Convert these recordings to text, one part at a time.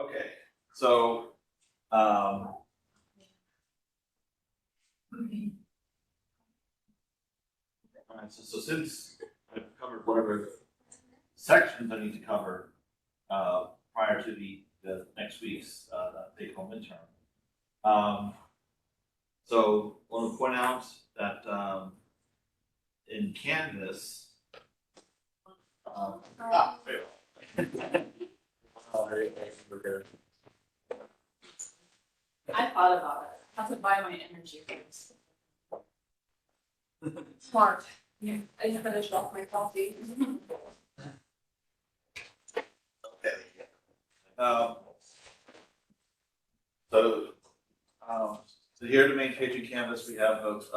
Okay, so, all right, so since I've covered whatever sections I need to cover, prior to the next week's, take-home midterm. So I want to point out that, in Canvas, there you go. We're good. I thought about it. I have to buy my energy drinks. Smart. Yeah, I just finished off my coffee. Okay. So, so here to main page in Canvas, we have both,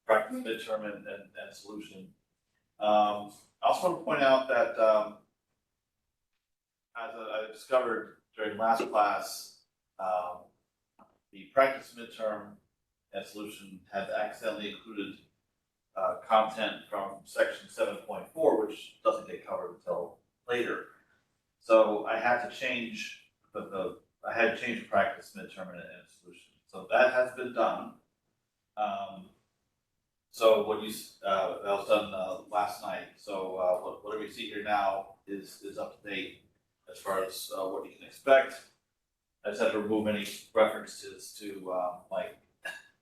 practice, midterm, and solution. I also want to point out that, as I discovered during last class, the practice, midterm, and solution had accidentally included content from section 7.4, which doesn't get covered until later. So I had to change I had to change practice, midterm, and solution. So that has been done. So what you that was done last night. So whatever you see here now is up to date as far as what you can expect. I just have to remove any references to like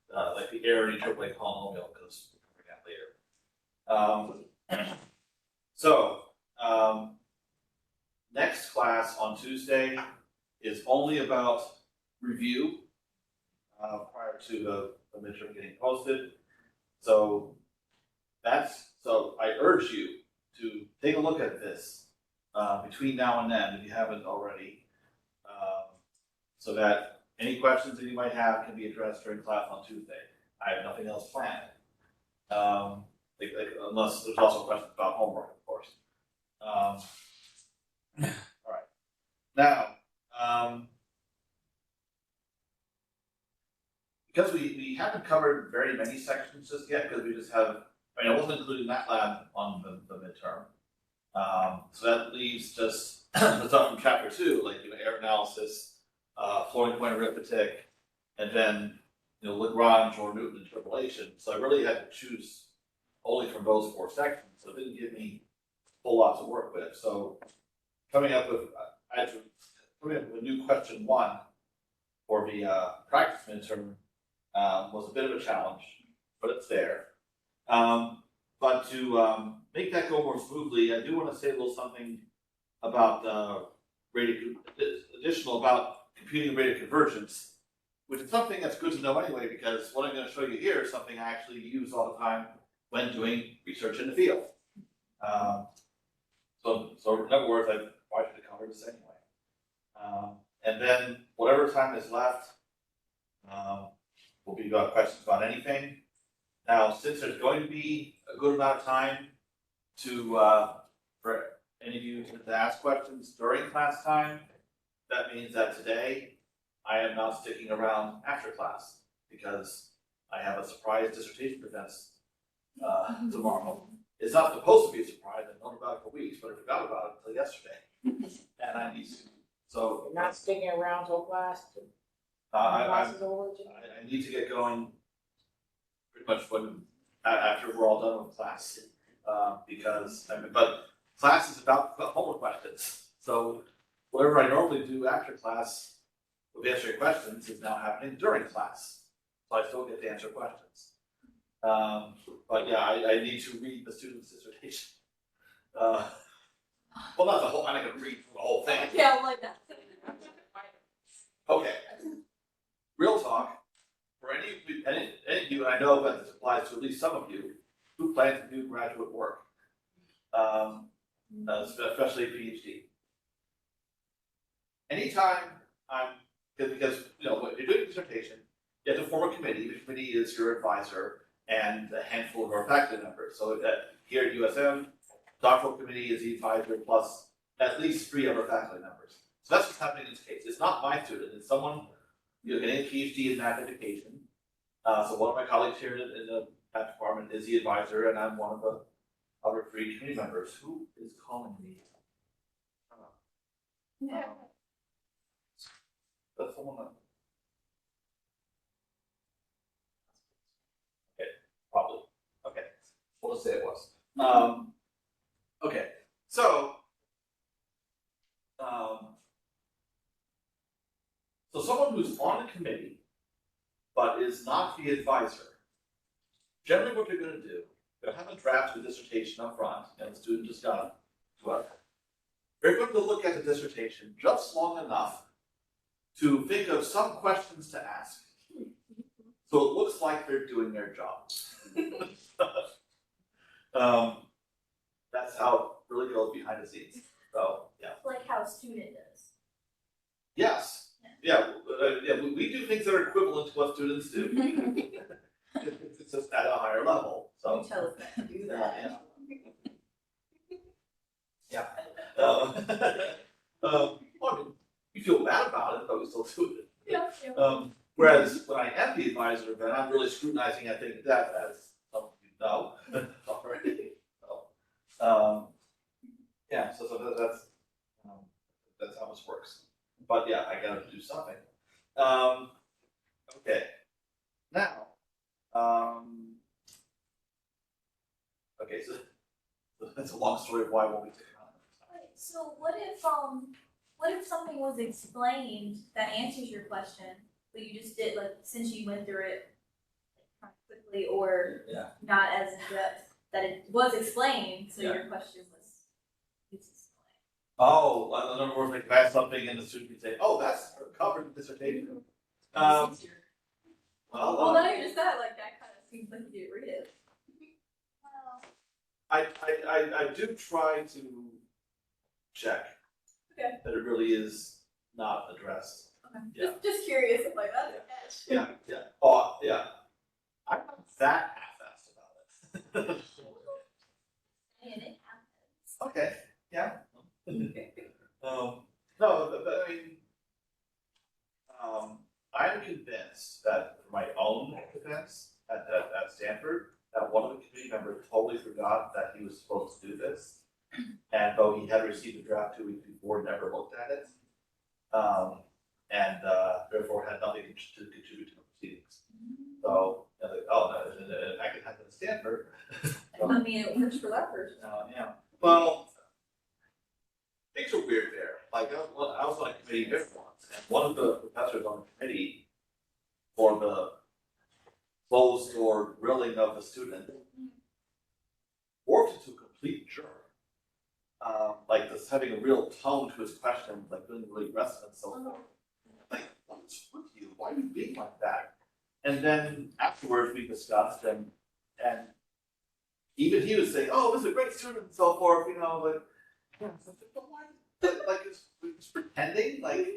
the error in interpolate polynomial because we're covering that later. Next class on Tuesday is only about review prior to the midterm getting posted. So I urge you to take a look at this between now and then if you haven't already, so that any questions that you might have can be addressed during class on Tuesday. I have nothing else planned, unless there's also questions about homework, of course. All right. Now, because we haven't covered very many sections just yet, because we just have, I wasn't including that lab on the midterm. So that leaves just the stuff from chapter 2, like error analysis, floating point arithmetic, and then Lagrange or Newton interpolation. So I really had to choose only from those 4 sections, so it didn't give me a whole lot to work with. So coming up with a new question 1 for the practice midterm was a bit of a challenge, but it's there. But to make that go more smoothly, I do want to say a little something about additional about computing rate of convergence, which is something that's good to know anyway, because what I'm going to show you here is something I actually use all the time when doing research in the field. So in other words, I wanted to cover this anyway. And then whatever time is left will be about questions about anything. Now, since there's going to be a good amount of time for any of you to ask questions during class time, that means that today I am not sticking around after class because I have a surprise dissertation defense tomorrow. It's not supposed to be a surprise. I've known about it for weeks, but I forgot about it until yesterday, and I need to. So you're not sticking around till class. I need to get going pretty much after we're all done with class, because but class is about homework questions. So whatever I normally do after class with answering questions is now happening during class, so I still get to answer questions. But yeah, I need to read the student's dissertation. Well, not the whole. I'm not going to read the whole thing. Yeah, like that. Okay. Real talk. For any of you, and I know that this applies to at least some of you, who plan to do graduate work, especially a PhD. Anytime because when you're doing a dissertation, you have to form a committee. The committee is your advisor and a handful of our faculty members. So here at USM, doctoral committee is the advisor plus at least 3 other faculty members. So that's what's happening in this case. It's not my student, it's someone getting a PhD in math education. So one of my colleagues here in the math department is the advisor, and I'm one of the other 3 committee members. Who is calling me? Yeah. That's the one that. Okay, probably, okay, we'll just say it was. Okay, so. So someone who's on a committee, but is not the advisor, generally what they're gonna do, they'll have a draft of the dissertation up front, and the student just got to they're going to look at the dissertation just long enough to think of some questions to ask. So it looks like they're doing their job. That's how it really goes behind the scenes. So, yeah. Like how a student does. Yes. Yeah, we do things that are equivalent to what students do. It's just at a higher level, so. You tell us not to do that. Yeah. Well, I mean, we feel bad about it, but we still do it. Yeah. Whereas when I am the advisor, then I'm really scrutinizing, I think that as some of you know already. So, yeah, so that's how this works. But yeah, I gotta do something. Okay, now, okay, so that's a long story of why won't we take on. So what if something was explained that answers your question, but you just did, like, since you went through it kind of quickly or Yeah. not as in depth, that it was explained, so Yeah. your question was explained. Oh, in other words, like if I have something and the student can say, oh, that's covered in dissertation. Well, Well, now you just said it, like, that kind of seems like you did read it. I do try to check. Okay. That it really is not addressed. Okay. Yeah. Just curious, I'm like, that's a catch. Yeah. Oh, yeah. I'm not that half-assed about it. And it happens. Okay, yeah. No, but I mean, I'm convinced that for my own defense at Stanford, that one of the committee members totally forgot that he was supposed to do this. And though he had received a draft 2 weeks before, never looked at it. And therefore had nothing to contribute to the proceedings. So, I was like, oh, no, I could have it at Stanford. I mean, it works for that person. Yeah, well, things are weird there. Like, I was on a committee different once, and one of the professors on the committee for the closed door grilling of the student worked into a complete jerk. Like this having a real tone to his question, like being really aggressive and so forth. Like, what's with you? Why are you being like that? And then afterwards we discussed and even he was saying, oh, this is a great student and so forth, you know, like, yeah, like it's pretending, like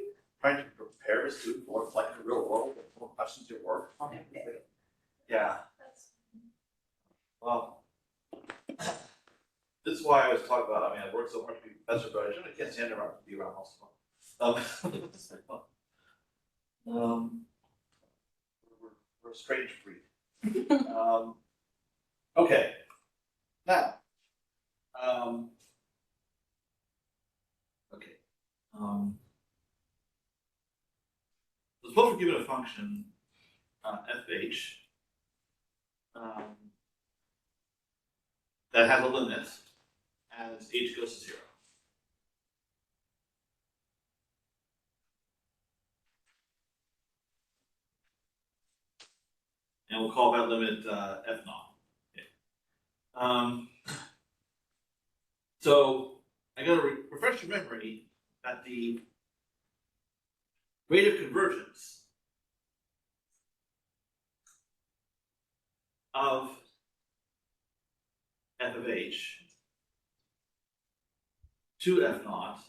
trying to prepare a student for what's like in the real world, with more questions at work. Yeah. Well, this is why I was talking about, I mean, I worked so hard to be a professor, but I generally can't stand around to be around most of them. We're a strange breed. Okay. Now, okay. Suppose we're given a function, fh, that has a limit as h goes to 0. And we'll call that limit f naught. Okay. So I gotta refresh your memory that the rate of convergence of f of h to f naught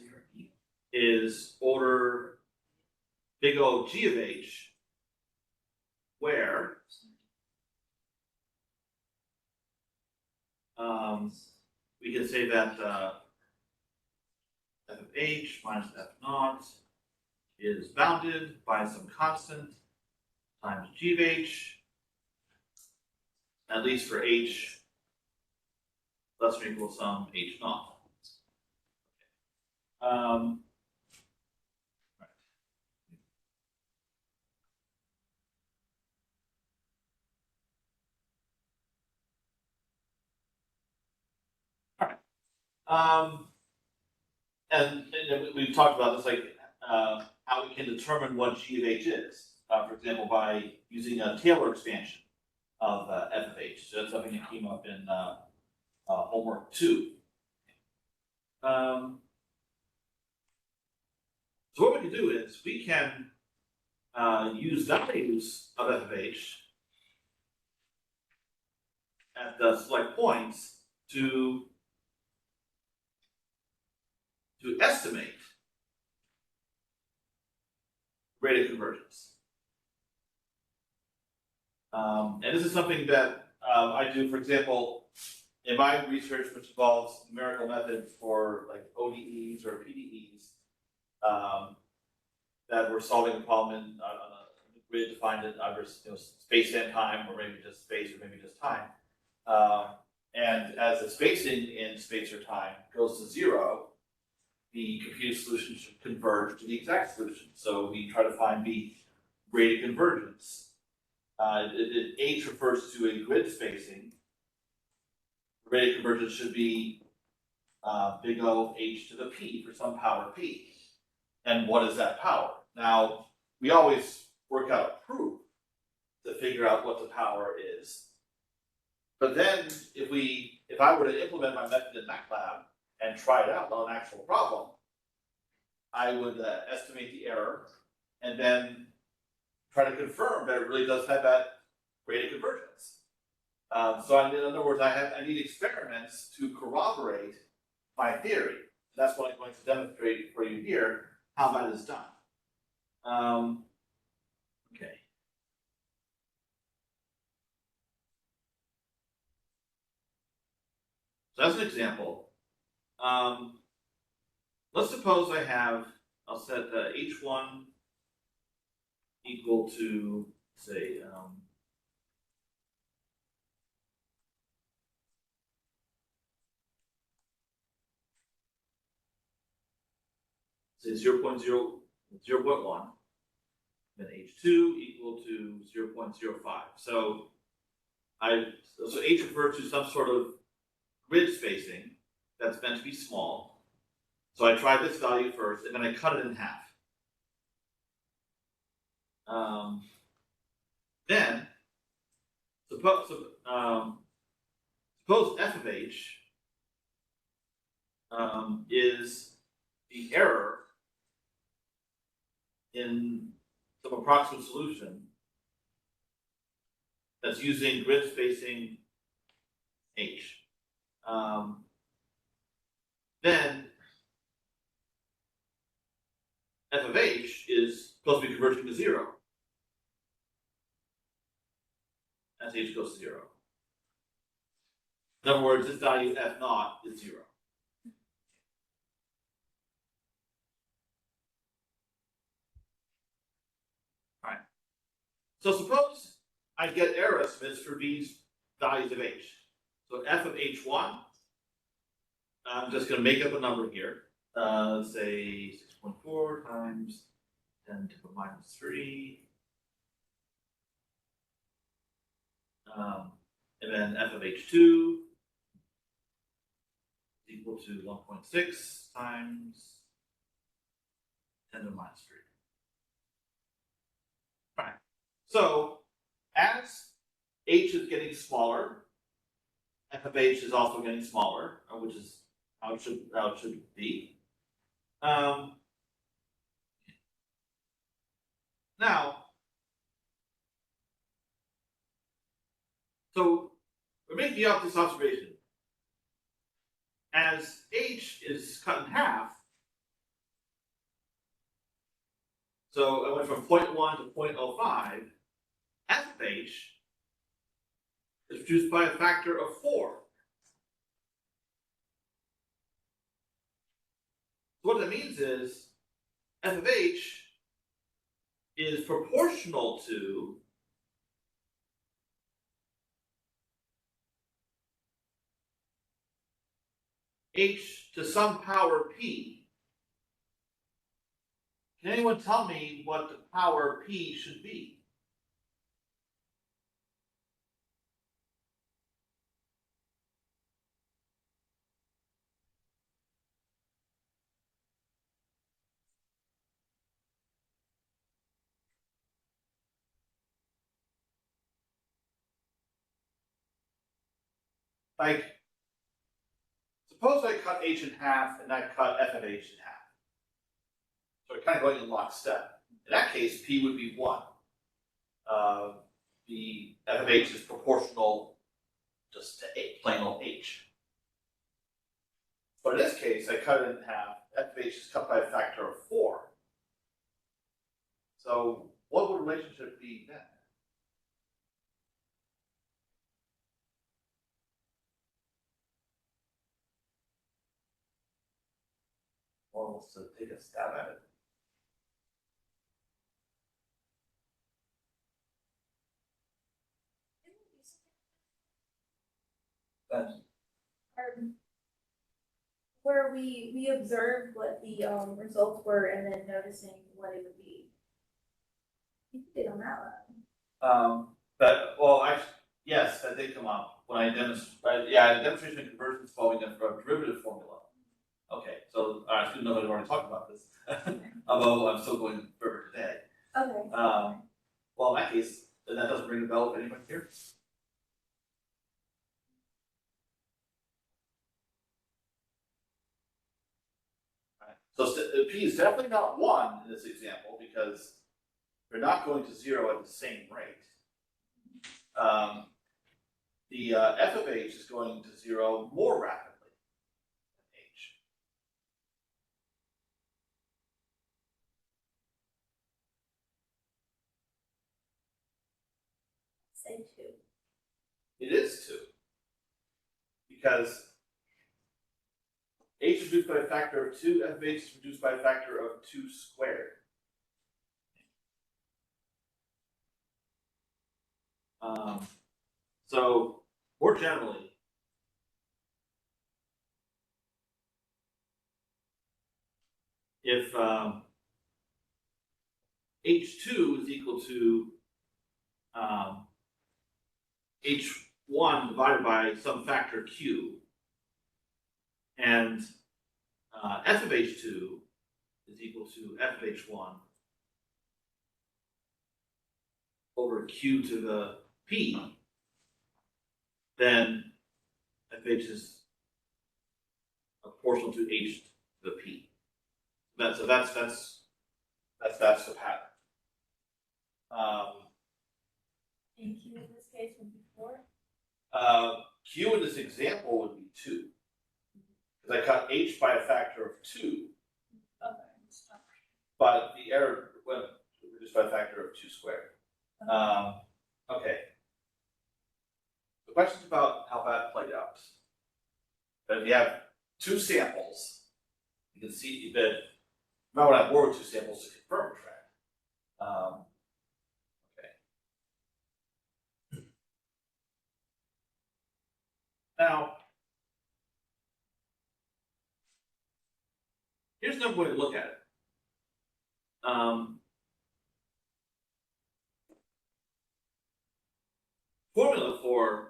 is order big O g of h, where we can say that f of h minus f naught is bounded by some constant times g of h, at least for h less or equal to some h naught. And we've talked about this, like, how we can determine what G of H is, for example, by using a Taylor expansion of F of H. So that's something that came up in homework 2. So what we can do is we can use values of F of H at the select points to estimate rate of convergence. And this is something that I do, for example, in my research, which involves numerical methods for like ODEs or PDEs, that we're solving a problem on a grid defined in either space and time, or maybe just space, or maybe just time. And as the spacing in space or time goes to 0, the computed solution should converge to the exact solution. So we try to find the rate of convergence. H refers to a grid spacing. The rate of convergence should be big O H to the P for some power P. And what is that power? Now, we always work out a proof to figure out what the power is. But then if I were to implement my method in MATLAB and try it out on an actual problem, I would estimate the error and then try to confirm that it really does have that rate of convergence. So in other words, I need experiments to corroborate my theory. That's what I'm going to demonstrate for you here, how that is done. Okay. So as an example, let's suppose I'll set H1 equal to, say, say 0.1, then H2 equal to 0.05. So H refers to some sort of grid spacing that's meant to be small. So I try this value first, and then I cut it in half. Then suppose F of H is the error in some approximate solution that's using grid spacing H. Then F of H is supposed to be converging to 0 as H goes to 0. In other words, this value F naught is 0. All right. So suppose I get error estimates for these values of H. So F of H1, I'm just going to make up a number here. Let's say 6.4 times 10 to the minus 3. And then F of H2 is equal to 1.6 times 10 to the minus 3. All right. So as H is getting smaller, F of H is also getting smaller, which is how it should be. Now, so we're making this observation. As H is cut in half, so I went from 0.1 to 0.05, F of H is reduced by a factor of 4. So what that means is F of H is proportional to H to some power P. Can anyone tell me what the power P should be? like, suppose I cut h in half and I cut f of h in half. So we're kind of going in lockstep. In that case, p would be 1. The f of h is proportional just to plain old h. But in this case, I cut it in half, f of h is cut by a factor of 4. So what would the relationship be then? Well, let's take a stab at it. That's Where we observed what the results were and then noticing what it would be. You did on that one. But, well, actually, yes, that did come up when I demonstrated, yeah, the demonstration of convergence involving a derivative formula. Okay, so, I should know that I've already talked about this, although I'm still going further today. Okay. Well, in that case, then that doesn't ring a bell with anyone here? Right. So p is definitely not 1 in this example because they're not going to 0 at the same rate. The f of h is going to 0 more rapidly than h. Say 2. It is 2. Because h is reduced by a factor of 2, f of h is reduced by a factor of 2 squared. So, more generally, if h2 is equal to h1 divided by some factor q, and f of h2 is equal to f of h1 over q to the p, then f of h is proportional to h to the p. That's the pattern. And Q in this case would be 4. Q in this example would be 2. Because I cut h by a factor of 2, Okay. but the error went reduced by a factor of 2 squared. Okay. The question's about how that played out. But if you have 2 samples, you can see that you might want to have more than 2 samples to confirm a trend. Okay. Now, here's another way to look at it. Formula for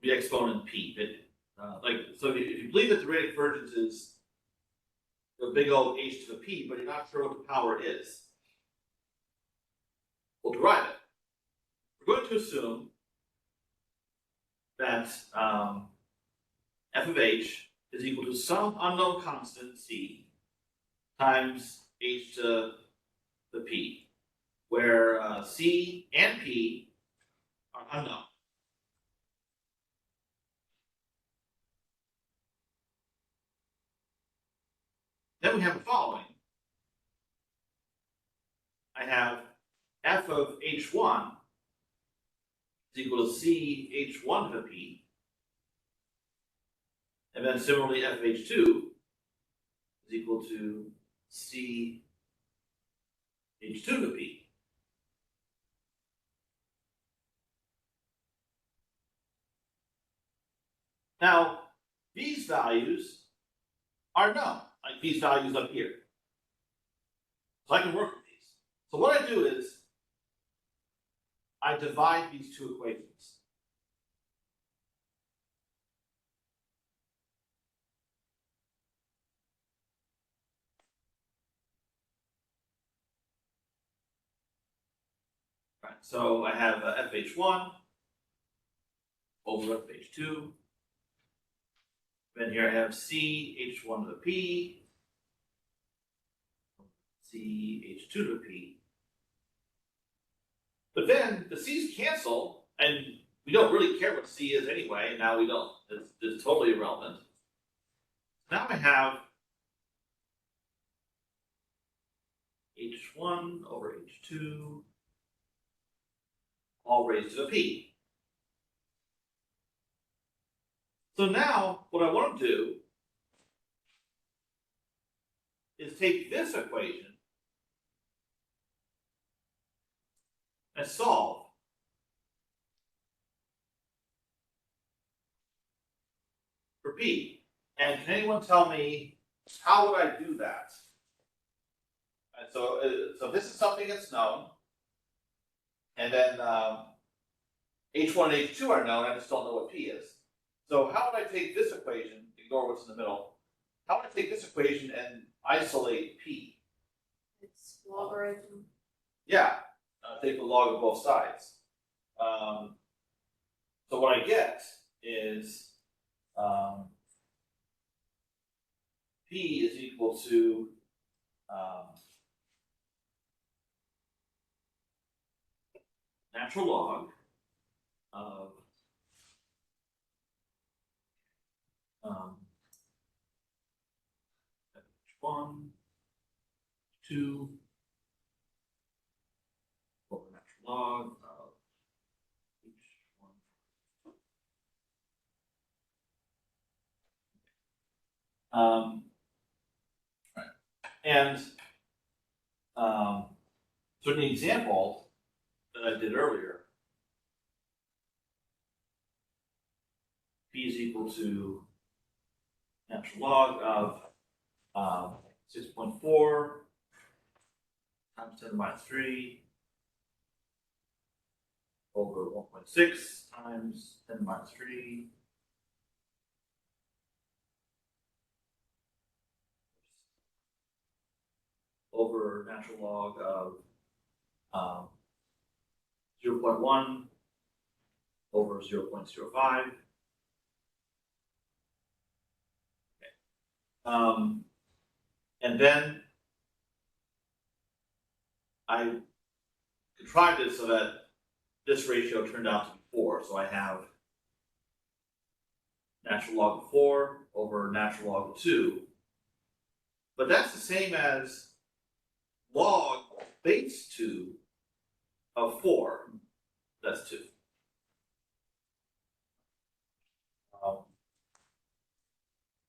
the exponent p. So if you believe that the rate of convergence is the big old h to the p, but you're not sure what the power is, we'll derive it. We're going to assume that f of h is equal to some unknown constant c times h to the p, where c and p are unknown. Then we have the following. I have f of h1 is equal to c h1 to the p, and then similarly f of h2 is equal to c h2 to the p. Now, these values are known, like these values up here. So I can work with these. So what I do is I divide these 2 equations. Right, so I have f of h1 over at page 2. Then here I have C, H1 to the P, C, H2 to the P. But then the C's cancel, and we don't really care what C is anyway, now we don't. It's totally irrelevant. Now I have H1 over H2, all raised to the P. So now, what I want to do is take this equation and solve. For P. And can anyone tell me, how would I do that? And so this is something that's known. And then H1 and H2 are known, I just don't know what P is. So how would I take this equation, ignore what's in the middle, how would I take this equation and isolate P? It's logarithm. Yeah, take the log of both sides. So what I get is P is equal to natural log of H1, 2 over natural log of H1. Right. And so in the example that I did earlier, P is equal to natural log of 6.4 times 10 to the minus 3 over 1.6 times 10 to the minus 3 over natural log of 0.1 over 0.05. And then I contrived it so that this ratio turned out to be 4. So I have natural log of 4 over natural log of 2. But that's the same as log base 2 of 4. That's 2.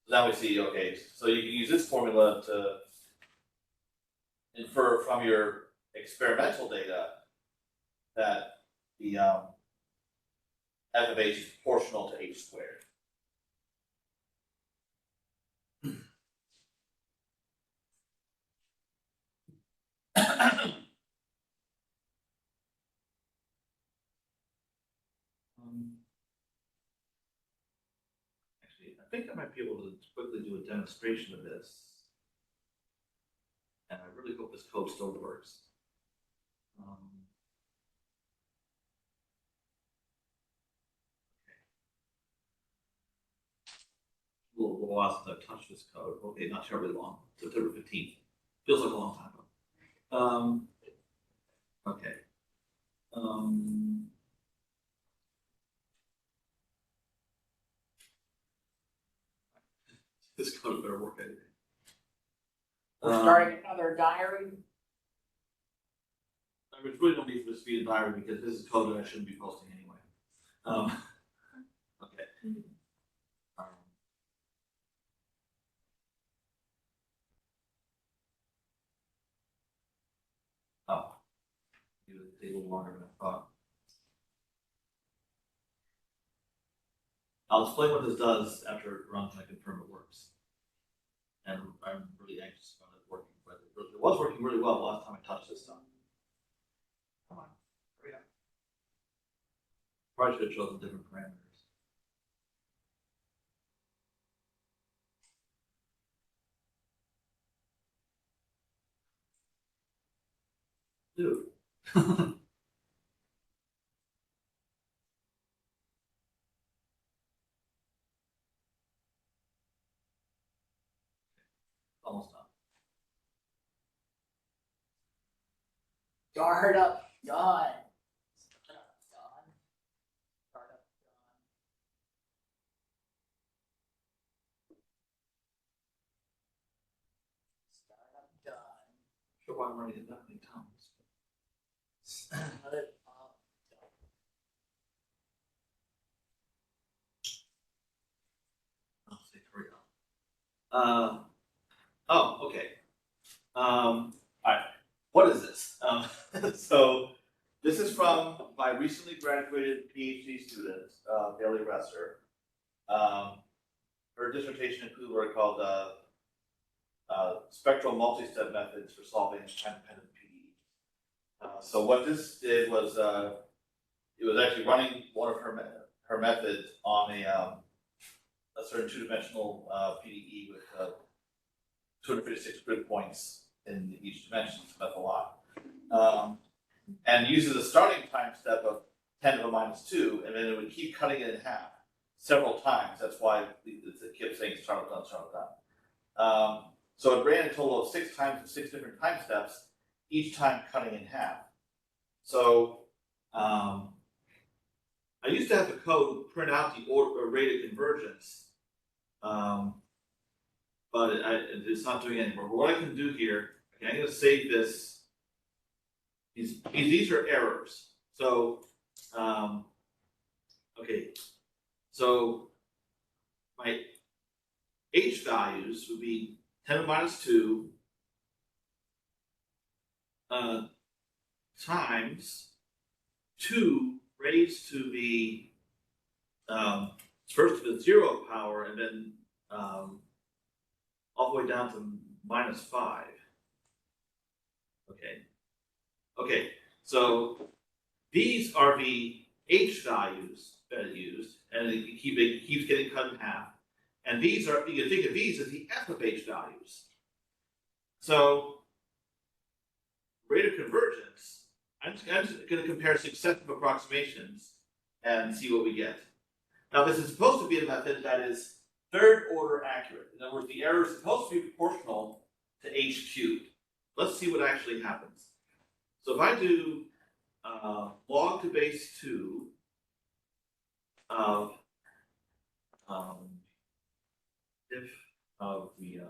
Now we see, okay, so you can use this formula to infer from your experimental data that the f of h is proportional to h squared. Actually, I think I might be able to quickly do a demonstration of this. And I really hope this code still works. A little while since I've touched this code. Okay, not terribly long. September 15th. Feels like a long time ago. Okay. This code better work anyway. We're starting another diary. I really don't need for this to be a diary because this is code that I shouldn't be posting anyway. Okay. Oh, it would take a little longer than I thought. I'll explain what this does after it runs and I confirm it works. And I'm really anxious about it working, but it was working really well the last time I touched this stuff. Come on, hurry up. Probably should have chosen different parameters. Dude. almost done. Start up, done. Start up, done. Start up, done. Start up, done. Sure why I'm writing it that many times. Start up, done. I'll say hurry up. Oh, okay. Alright, what is this? So, this is from my recently graduated PhD student, Bailey Resser. Her dissertation included what are called, spectral multi-step methods for solving time-dependent PDE. So what this did was, it was actually running one of her methods on a certain two-dimensional PDE with 256 grid points in each dimension. So that's a lot. And uses a starting time step of 10 to the minus 2, and then it would keep cutting it in half several times. That's why it kept saying start done, start done. So it ran a total of 6 times with 6 different time steps, each time cutting in half. So I used to have the code print out the rate of convergence, but it's not doing it anymore. But what I can do here, okay, I'm going to save this. These are errors. So, okay, so my h values would be 10 to the minus 2 times 2 raised to the first to the 0 power, and then all the way down to minus 5. Okay. Okay, so these are the h values that it used, and it keeps getting cut in half. And these are, you can think of these as the f of h values. So, rate of convergence, I'm just going to compare successive approximations and see what we get. Now, this is supposed to be a method that is third order accurate. In other words, the error is supposed to be proportional to h cubed. Let's see what actually happens. So if I do log to base 2 of if of the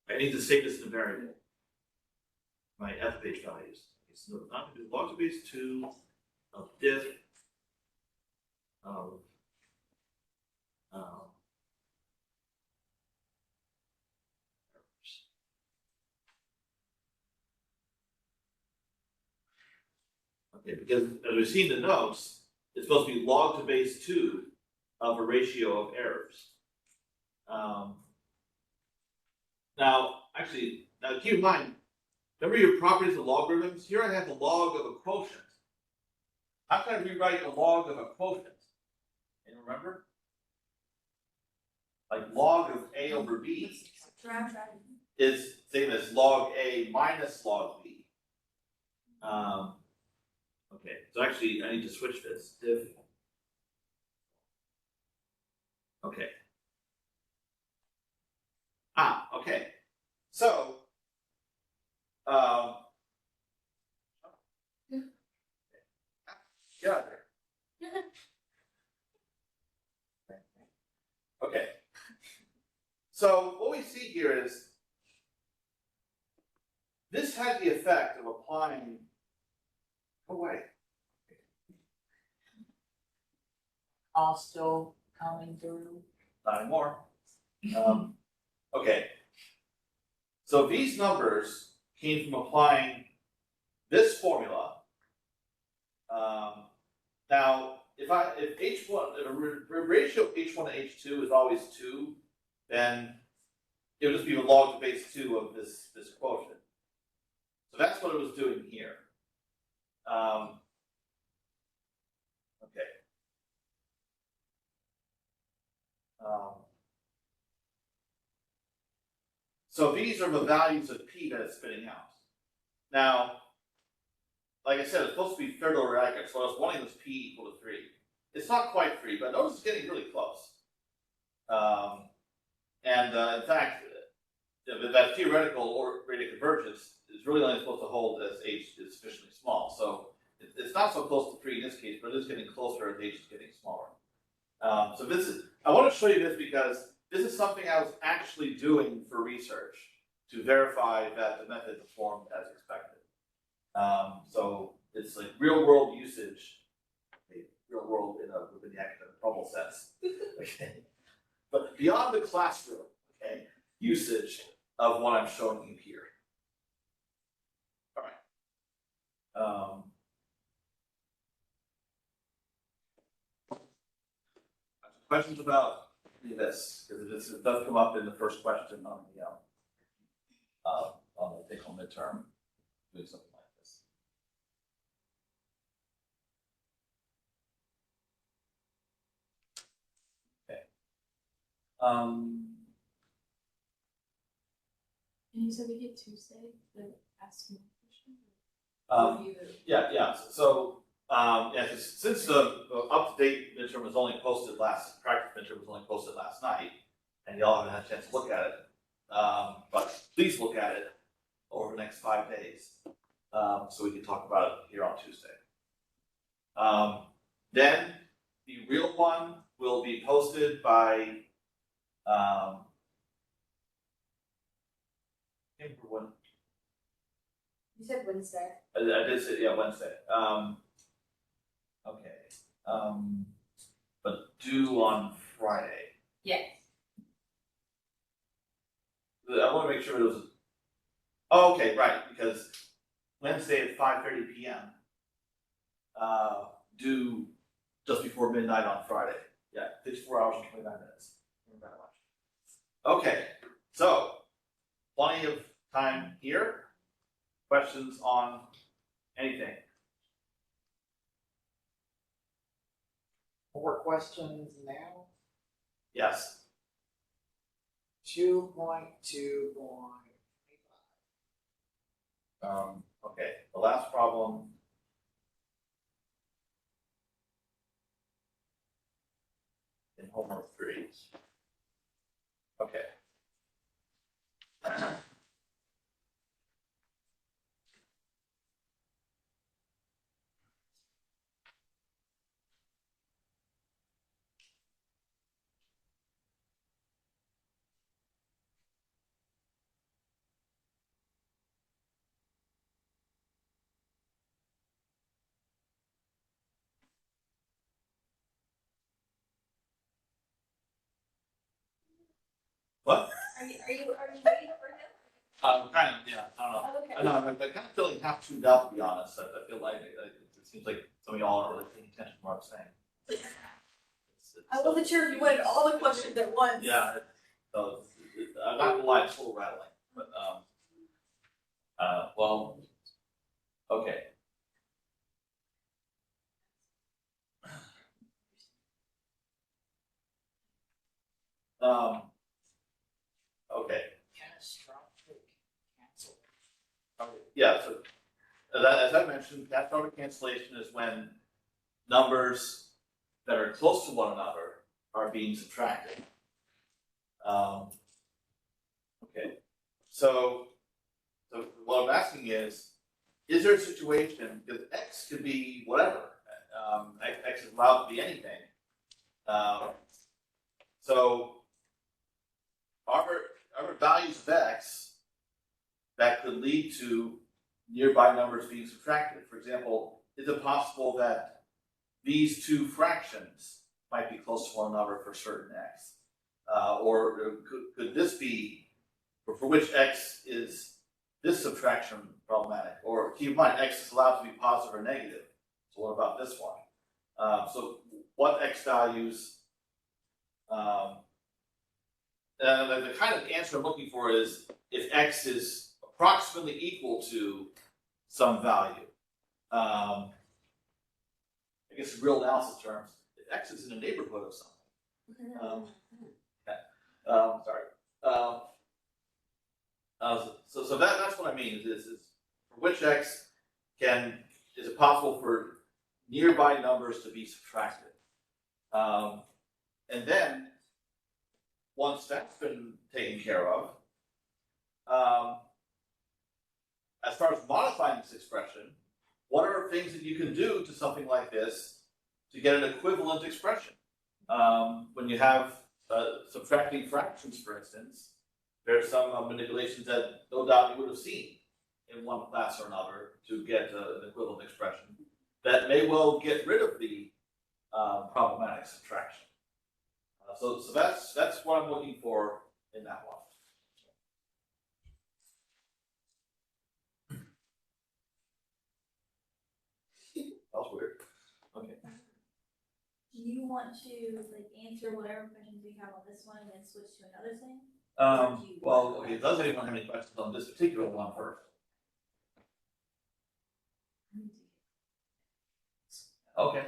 I need to save this in a variable, my f of h values. Okay, so I'm going to do log to base 2 of diff of okay, because as we see in the notes, it's supposed to be log to base 2 of a ratio of errors. Now keep in mind, remember your properties of logarithms? Here I have the log of a quotient. How can I rewrite the log of a quotient? Can you remember? Like log of a over b is same as log a minus log b. Okay, so actually I need to switch this. Diff. Okay. Okay. So, get out of there. Okay. So what we see here is this had the effect of applying. Go away. All still coming through. Not anymore. Okay. So these numbers came from applying this formula. Now, if a ratio of h1 to h2 is always 2, then it would just be a log to base 2 of this quotient. So that's what it was doing here. Okay. So these are the values of p that it's spitting out. Now, like I said, it's supposed to be third order accurate, so I was wanting this p equal to 3. It's not quite 3, but notice it's getting really close. And in fact, that theoretical or rate of convergence is really only supposed to hold as h is sufficiently small. So it's not so close to 3 in this case, but it is getting closer as h is getting smaller. So this is, I want to show you this because this is something I was actually doing for research to verify that the method performed as expected. So it's like real world usage, real world within the academic bubble sense. Okay. But beyond the classroom, okay, usage of what I'm showing you here. All right. Questions about this, because it does come up in the first question on the take-home midterm, doing something like this. Okay. And you said we get Tuesday to ask more questions? Yeah. So yeah, since the up-to-date midterm was only posted practice midterm was only posted last night, and y'all haven't had a chance to look at it, but please look at it over the next 5 days, so we can talk about it here on Tuesday. Then the real one will be posted by when You said Wednesday. I did say, yeah, Wednesday. Okay. But due on Friday. Yes. I want to make sure it was. Oh, okay, right, because Wednesday at 5:30 p.m. Due just before midnight on Friday. Yeah, 54 hours and 29 minutes. Thank you very much. Okay, so plenty of time here. Questions on anything? More questions now? Yes. 2.2.25. Okay, the last problem. In homework 3. Okay. What? Are you waiting for him? Kind of, yeah, I don't know. Oh, okay. I know, I'm kind of feeling half tuned out, to be honest. I feel like it seems like some of y'all aren't really paying attention to what I'm saying. I wasn't sure if you wanted all the questions at once. Yeah, so I'm not gonna lie, it's a little rattling, but, well, okay. Okay, Catastrophic cancel. yeah, so, as I mentioned, catastrophic cancellation is when numbers that are close to one another are being subtracted. Okay, so what I'm asking is there a situation, because x could be whatever, x is allowed to be anything. So are there values of x that could lead to nearby numbers being subtracted? For example, is it possible that these two fractions might be close to one another for certain x? Or could this be, for which x is this subtraction problematic? Or keep in mind, x is allowed to be positive or negative. So what about this one? So what x values, the kind of answer I'm looking for is if x is approximately equal to some value. I guess in real analysis terms, if x is in the neighborhood of something. Sorry. So that's what I mean. Is for which x is it possible for nearby numbers to be subtracted? And then once that's been taken care of, as far as modifying this expression, what are things that you can do to something like this to get an equivalent expression? When you have subtracting fractions, for instance, there's some manipulations that no doubt you would have seen in one class or another to get an equivalent expression that may well get rid of the problematic subtraction. So that's what I'm looking for in that one. That was weird. Okay. Do you want to like answer whatever questions we have on this one and then switch to another thing? Well, okay, does anyone have any questions on this particular one first? Okay.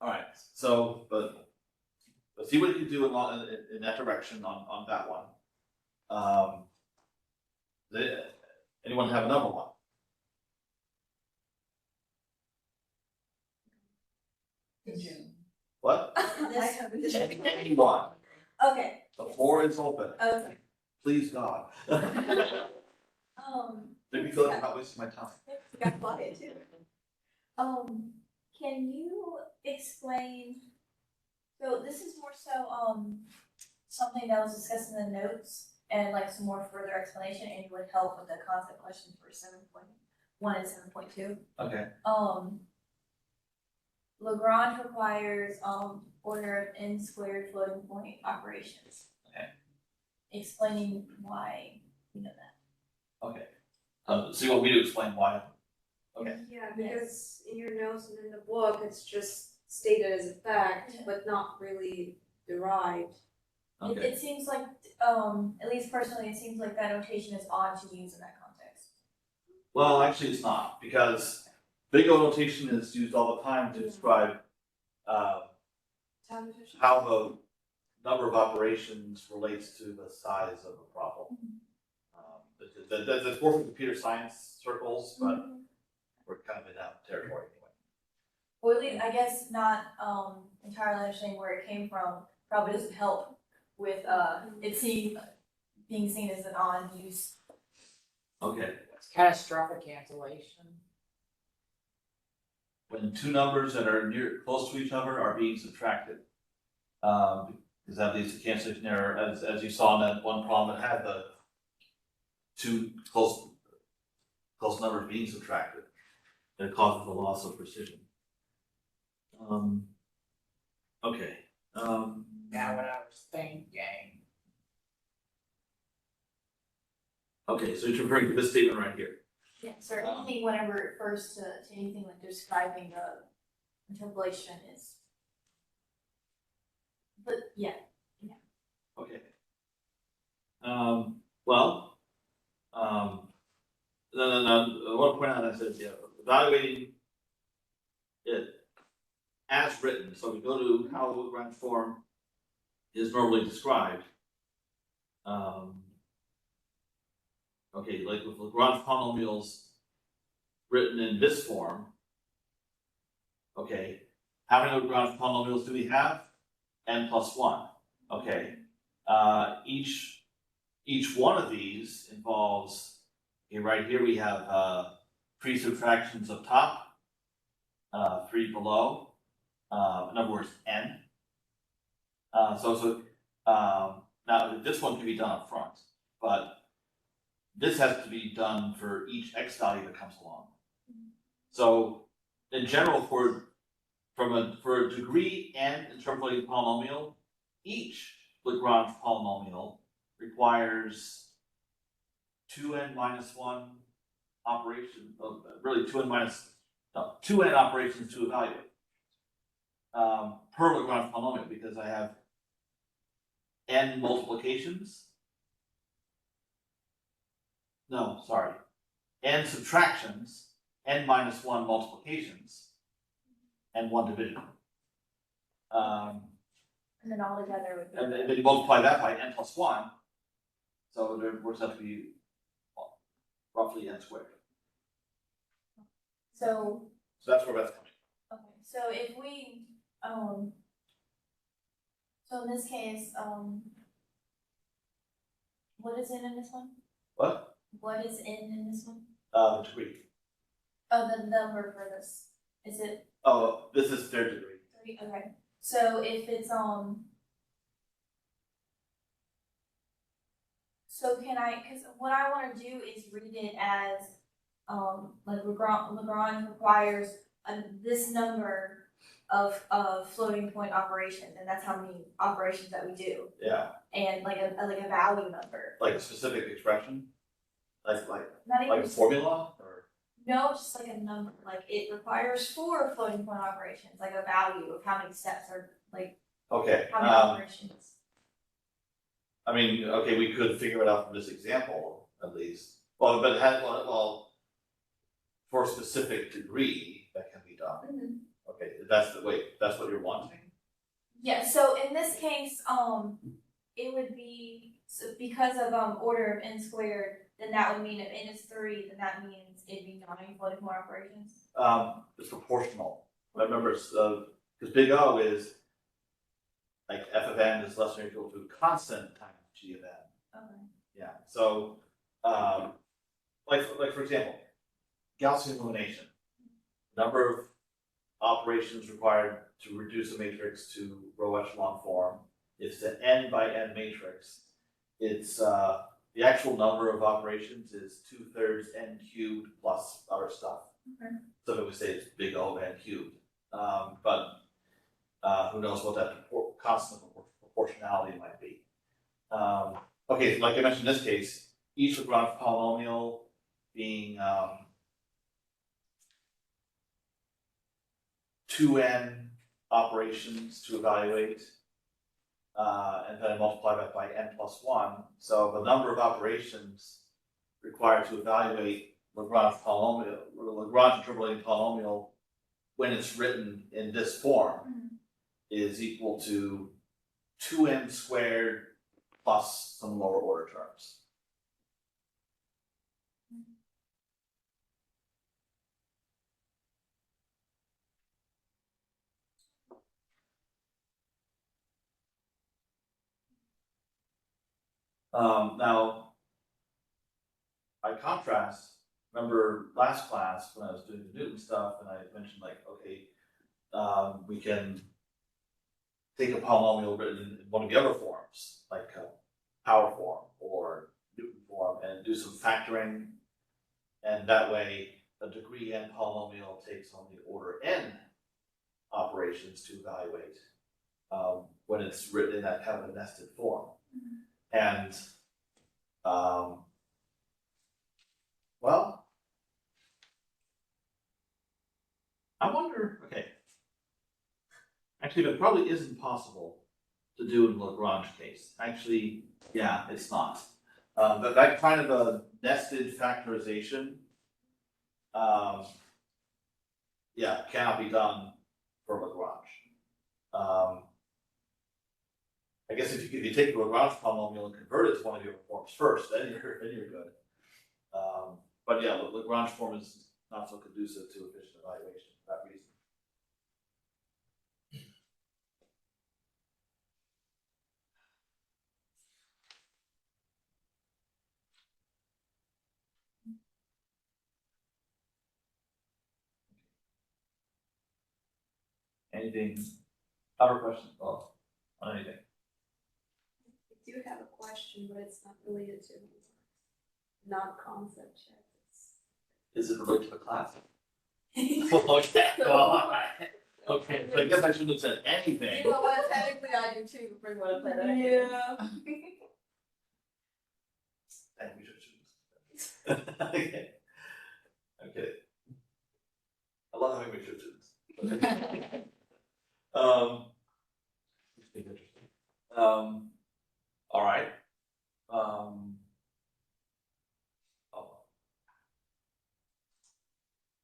All right, so, but see what you can do in that direction on that one. Anyone have another one? What? This- Anyone? Okay, The floor is open. okay. Please, God. Make me feel like I'm not wasting my time. Got quiet too. Can you explain, so this is more so, something that was discussed in the notes and like some more further explanation and would help with the concept questions for 7.1 and 7.2. Okay. Lagrange requires, order of n squared floating point operations. Okay. Explaining why we know that. Okay. So you want me to explain why? Okay. Yeah, because in your notes and in the book, it's just stated as a fact, but not really derived. Okay. It seems like, at least personally, it seems like that notation is odd to use in that context. Well, actually, it's not, because big O notation is used all the time to describe how the number of operations relates to the size of a problem. That's more for computer science circles, but we're kind of in that territory anyway. Or at least, I guess not entirely understanding where it came from probably doesn't help with it being seen as an odd use. Okay. It's catastrophic cancellation. When two numbers that are close to each other are being subtracted, because that leads to cancellation error, as you saw in that one problem that had the two close numbers being subtracted, that causes the loss of precision. Okay. Now what I was thinking. Okay, so you're referring to this statement right here. Yeah, so anything whenever it refers to anything like describing the interpolation is. But yeah. Okay. Well, no, I want to point out, I said, yeah, evaluating it as written, so we go to how the Lagrange form is normally described. Okay, like with Lagrange polynomials written in this form, okay, how many Lagrange polynomials do we have? N plus 1, okay. Each one of these involves, okay, right here we have 3 subtractions up top, 3 below, in other words, n. Now this one can be done up front, but this has to be done for each x value that comes along. So in general, for a degree n interpolating polynomial, each Lagrange polynomial requires 2n minus 1 operation, really 2n operations to evaluate per Lagrange polynomial, because I have n multiplications. No, sorry, n subtractions, n minus 1 multiplications, and 1 division. And then all together would be. And then you multiply that by n plus 1, so there works out to be roughly n squared. So So that's where that's coming. okay, so if we So in this case, what is in this one? What? What is in this one? The degree. Oh, the number for this, is it Oh, this is third degree. 3? Okay, so if it's, so can I, cause what I wanna do is read it as, like Lagrange requires this number of floating point operations, and that's how many operations that we do, Yeah, and like a value number, like a specific expression, like not even. a formula, or No, just like a number, like it requires 4 floating point operations, like a value of how many steps are, like, okay. how many operations. I mean, okay, we could figure it out from this example at least. Well, but for a specific degree that can be done. Okay, that's what you're wanting. Yeah, so in this case, it would be, so because of, order of n squared, then that would mean if n is 3, then that means it'd be 9 floating point operations. It's proportional. Remember, because big O is like f of n is less than or equal to constant times g of n. Okay. Yeah, so, like for example, Gaussian elimination. Number of operations required to reduce a matrix to row echelon form. It's an n by n matrix. It's, the actual number of operations is 2/3 n cubed plus other stuff. Okay. So we would say it's big O of n cubed. But who knows what that constant proportionality might be. Okay, like I mentioned in this case, each Lagrange polynomial being 2n operations to evaluate, and then I multiply that by n plus 1. So the number of operations required to evaluate Lagrange polynomial, Lagrange interpolating polynomial, when it's written in this form, is equal to 2n squared plus some lower order terms. Now, by contrast, remember last class when I was doing the Newton stuff and I mentioned like, okay, we can take a polynomial written in one of the other forms, like power form or Newton form, and do some factoring. And that way, a degree n polynomial takes only order n operations to evaluate when it's written in that kind of a nested form. And well, I wonder, okay. Actually, it probably isn't possible to do in the Lagrange case. Actually, yeah, it's not. But that kind of a nested factorization, yeah, cannot be done for Lagrange. I guess if you take the Lagrange polynomial and convert it to one of your forms first, then you're good. But yeah, the Lagrange form is not so conducive to efficient evaluation for that reason. Anything, other questions, on anything? I do have a question, but it's not related to non-concept yet. Is it related to the class? Okay, well, okay, so I guess I shouldn't have said anything. You know what, technically I do too, for what I said. Yeah. And we should choose. Okay. Okay. I love having we should choose. Okay. Interesting. All right. Oh.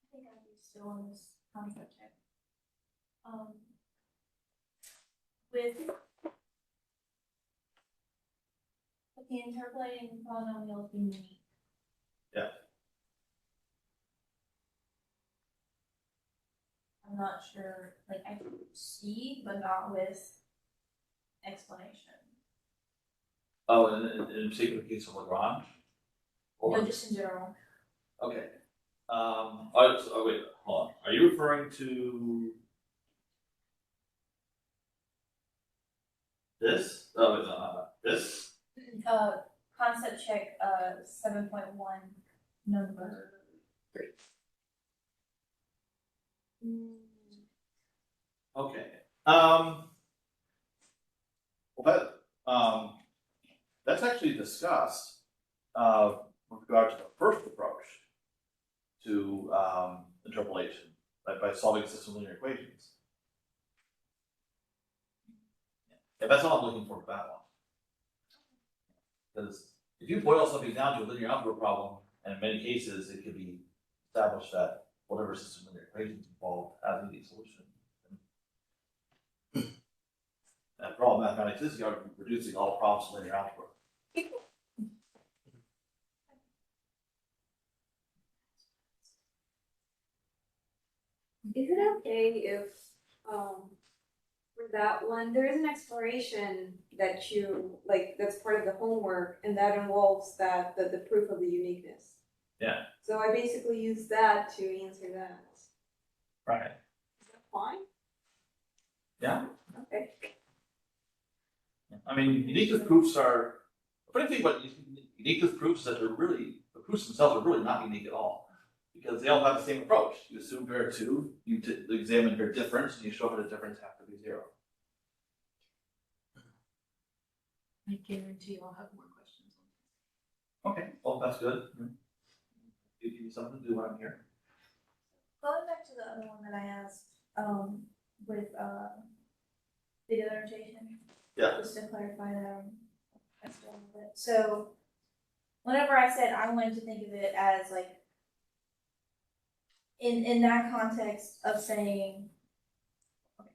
I think I'd be still on this concept check. With the interpolating polynomials being unique. Yeah. I'm not sure, like I can see, but not with explanation. Oh, and in particular case of Lagrange? Or, No, just in general. okay. Wait, hold on, are you referring to this? Oh, wait, no, this? Concept check, 7.1, number 3. Okay, well, that's actually discussed, with regard to the first approach to, interpolation, by solving system linear equations. Yeah, that's all I'm looking for that one. Because if you boil something down to a linear algebra problem, and in many cases, it could be established that whatever system linear equations involved has a solution. After all, mathematics is the art of reducing all problems to linear algebra. Is it okay if, for that one, there is an exploration that you, like, that's part of the homework, and that involves the proof of the uniqueness. Yeah. So I basically use that to answer that. Right. Is that fine? Yeah. Okay. I mean, uniqueness proofs are, the funny thing about uniqueness proofs is that the proofs themselves are really not unique at all. Because they all have the same approach. You assume var 2, you examine var difference, and you show that the difference has to be 0. I guarantee I'll have more questions. Okay, well, that's good. Give you something to do when I'm here. Going back to the other one that I asked, with, video notation. Yeah. Just to clarify that, that's a little bit. So, whenever I said I wanted to think of it as like, in that context of saying, okay,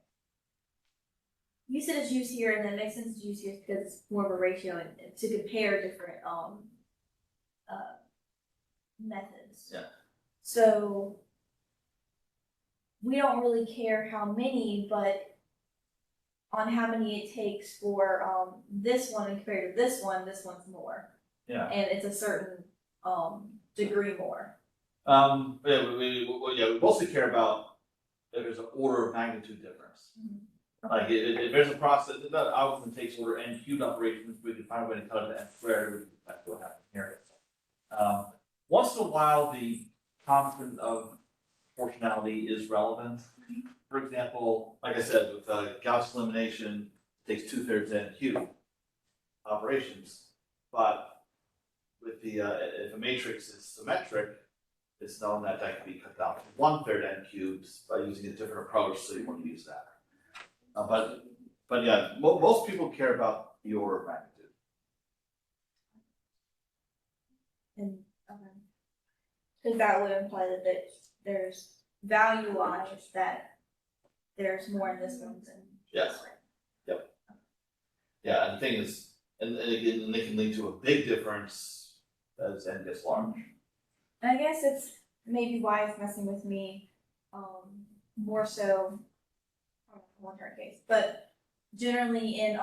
use it as use here, and then it makes sense to use here because it's more of a ratio and to compare different, methods. Yeah. So, we don't really care how many, but on how many it takes for this one and compared to this one's more. Yeah. And it's a certain degree more. We mostly care about if there's an order of magnitude difference. Like if there's a process that often takes order n cubed operations, we can find a way to cut it to n squared. That's what happened here. Once in a while, the constant of proportionality is relevant. For example, like I said, with Gauss elimination, it takes 2/3 n cubed operations. But with the if a matrix is symmetric, it's known that that can be cut down to 1/3 n cubed by using a different approach. So you want to use that. But yeah, most people care about the order of magnitude. And because that would imply that there's value-wise that there's more in this one than Yes. Yep. Yeah, and the thing is, and again, they can lead to a big difference as n gets large. And I guess it's maybe why it's messing with me, more so, one turn case, but generally in,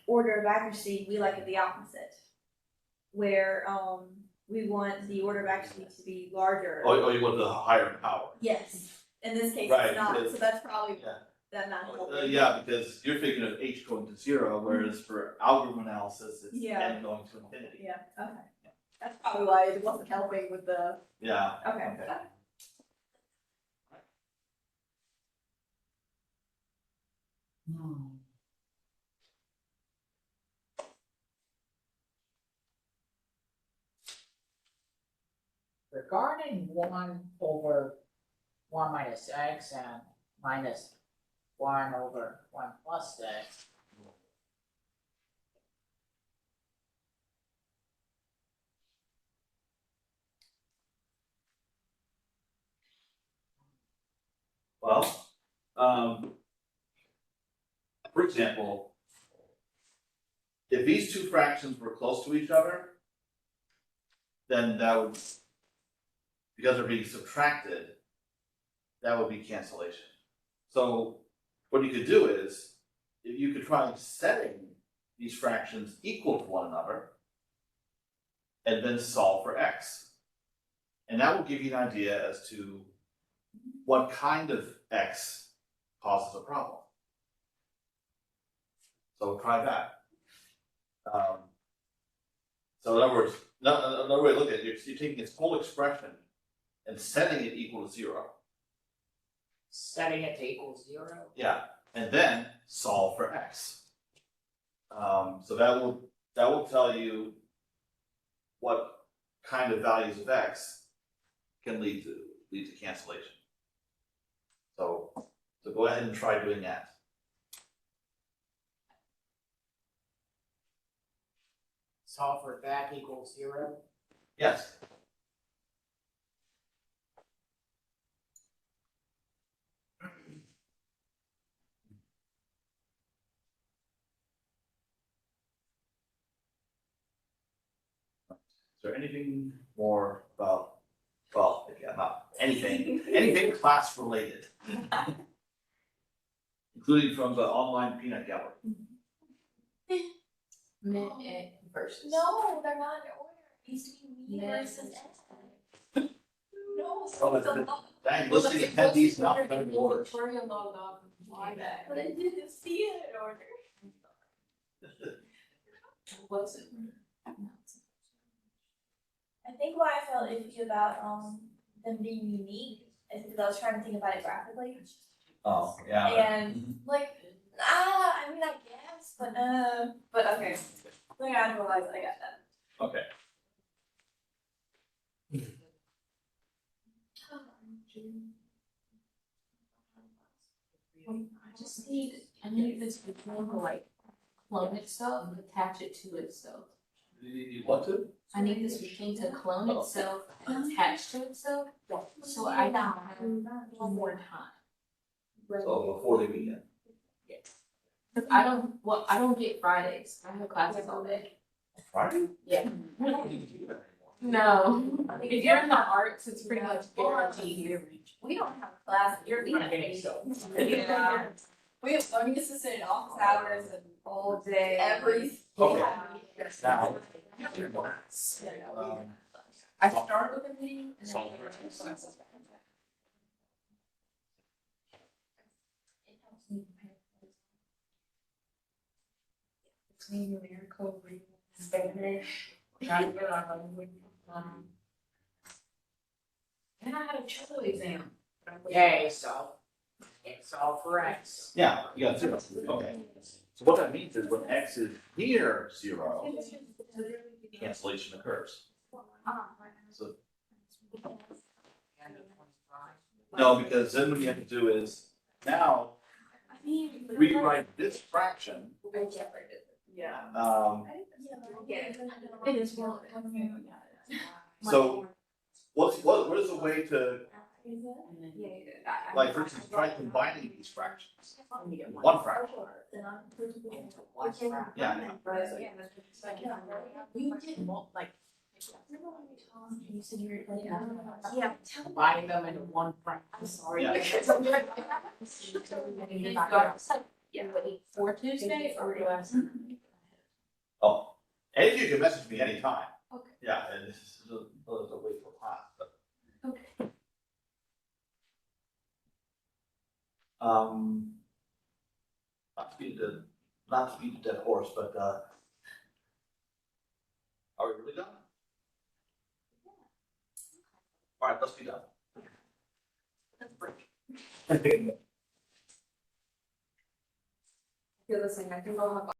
order of accuracy, we like it the opposite. Where, we want the order of accuracy to be larger. Oh, you want the higher power. Yes, in this case Right, it's not, because- so that's probably, Yeah. that not helping. Yeah, because you're thinking of h going to 0, whereas for algorithm analysis, it's Yeah. n going to infinity. Yeah, okay. That's probably why it wasn't helping with the, Yeah. okay. Okay. Regarding 1/1 minus x and minus 1/1 plus x, Well, for example, if these two fractions were close to each other, then that would, because they're being subtracted, that would be cancellation. So what you could do is, if you could try setting these fractions equal to one another, and then solve for x. And that will give you an idea as to what kind of x causes a problem. So try that. So in other words, another way to look at it, you're taking its whole expression and setting it equal to 0. Setting it to equal 0. Yeah, and then solve for x. So that will tell you what kind of values of x can lead to cancellation. So go ahead and try doing that. Solve for back equals 0. Yes. Is there anything more about, well, again, not anything class related? Including from the online peanut gallery. Versus. No, they're not in order. It used to be me Men. versus S. No, so Oh, it's a it's lot. Dang, listening attendees not in order. Tutorial log off. Why that? But I didn't see it in order. Was it? I think why I felt iffy about them being unique is because I was trying to think about it graphically. Oh, yeah. And like, I mean I guess, but okay. I think I realized I got that. Okay. I need this before like clone itself, attach it to itself. You want to? I need this machine to clone itself and attach to itself, so I can have one more time. So before the weekend. Cause I don't get Fridays, I have classes all day. Friday? Yeah. No, if you're in the arts, it's pretty much guaranteed. We don't have class. You're I'm getting so. Yeah. We have learning assistant in office hours and all day. Every. Okay. Now. I start with a meeting and then. Solve It helps me prepare. Between numerical reading, Spanish, trying to get on language. And I had a cello exam. Yay, solve for x. Yeah, you got 0. Okay. So what that means is when x is near 0, cancellation occurs. So no, because then what you have to do is now rewrite this fraction. Yeah. It is well. So what is a way to, like, for instance, try combining these fractions? One fraction. Yeah. You did Like. You said you were like, Yeah. Combining them into one fraction. Sorry. Yeah. Yeah, wait, for Tuesday or do I? Oh, and if you can message me anytime. Okay. Yeah, and this is a wait for class, but. Okay. Not to beat a dead horse, but are we really done? All right, let's be done. Feel the same, I think I'll have